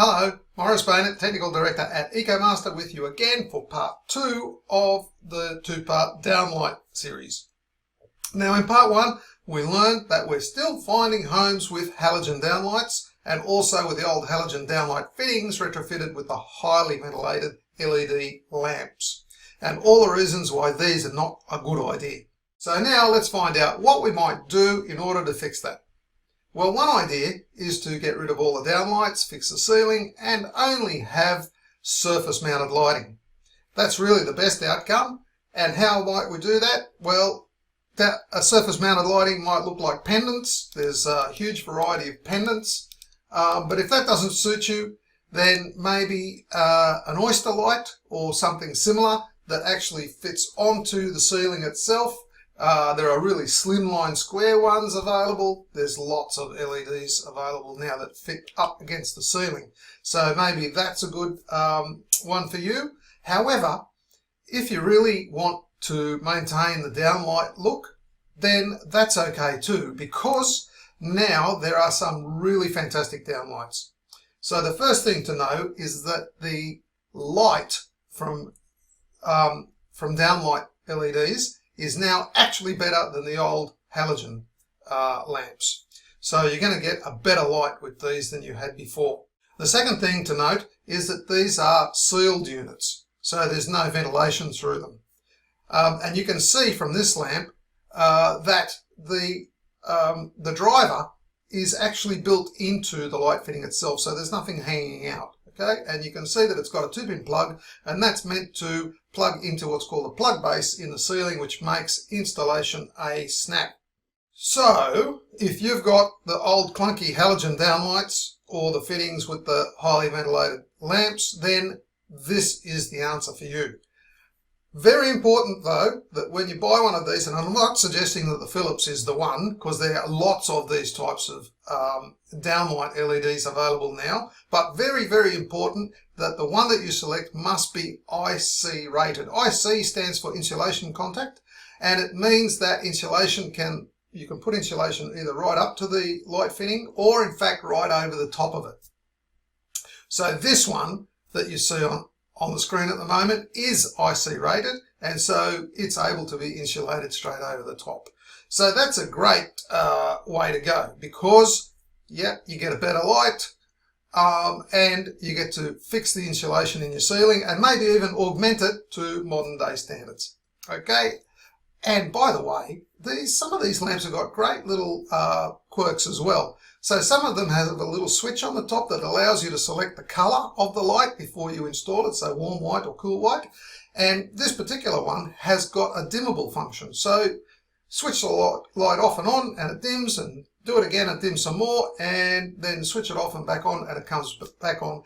Hello, Morris Baynett, Technical Director at EcoMaster, with you again for part 2 of the two-part downlight series. Now in part 1 we learned that we're still finding homes with halogen downlights and also with the old halogen downlight fittings retrofitted with the highly ventilated LED lamps, and all the reasons why these are not a good idea. So now let's find out what we might do in order to fix that. Well, one idea is to get rid of all the downlights, fix the ceiling, and only have surface mounted lighting. That's really the best outcome. And how might we do that? Well, a surface mounted lighting might look like pendants. There's a huge variety of pendants. But if that doesn't suit you, then maybe an oyster light or something similar that actually fits onto the ceiling itself. There are really slimline square ones available. There's lots of LEDs available now that fit up against the ceiling. So maybe that's a good one for you. However, if you really want to maintain the downlight look, then that's okay too, because now there are some really fantastic downlights. So the first thing to know is that the light from downlight LEDs is now actually better than the old halogen lamps. So you're going to get a better light with these than you had before. The second thing to note is that these are sealed units, so there's no ventilation through them. And you can see from this lamp that the driver is actually built into the light fitting itself, so there's nothing hanging out. Okay, and you can see that it's got a 2-pin plug, and that's meant to plug into what's called a plug base in the ceiling, which makes installation a snap. So if you've got the old clunky halogen downlights or the fittings with the highly ventilated lamps, then this is the answer for you. Very important though that when you buy one of these, and I'm not suggesting that the Philips is the one, because there are lots of these types of downlight LEDs available now, but very, very important that the one that you select must be IC rated. IC stands for insulation contact, and it means that you can put insulation either right up to the light fitting or in fact right over the top of it. So this one that you see on the screen at the moment is IC rated, and so it's able to be insulated straight over the top. So that's a great way to go, because yeah, you get a better light and you get to fix the insulation in your ceiling and maybe even augment it to modern day standards. Okay, and by the way, some of these lamps have got great little quirks as well. So some of them have a little switch on the top that allows you to select the color of the light before you install it, so warm white or cool white. And this particular one has got a dimmable function. So switch the light off and on and it dims, and do it again, it dims some more, and then switch it off and back on, and it comes back on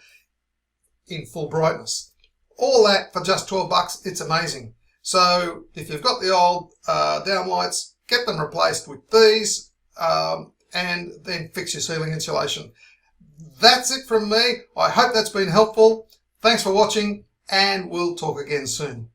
in full brightness. All that for just 12 bucks. It's amazing. So if you've got the old downlights, get them replaced with these, and then fix your ceiling insulation. That's it from me. I hope that's been helpful. Thanks for watching, and we'll talk again soon.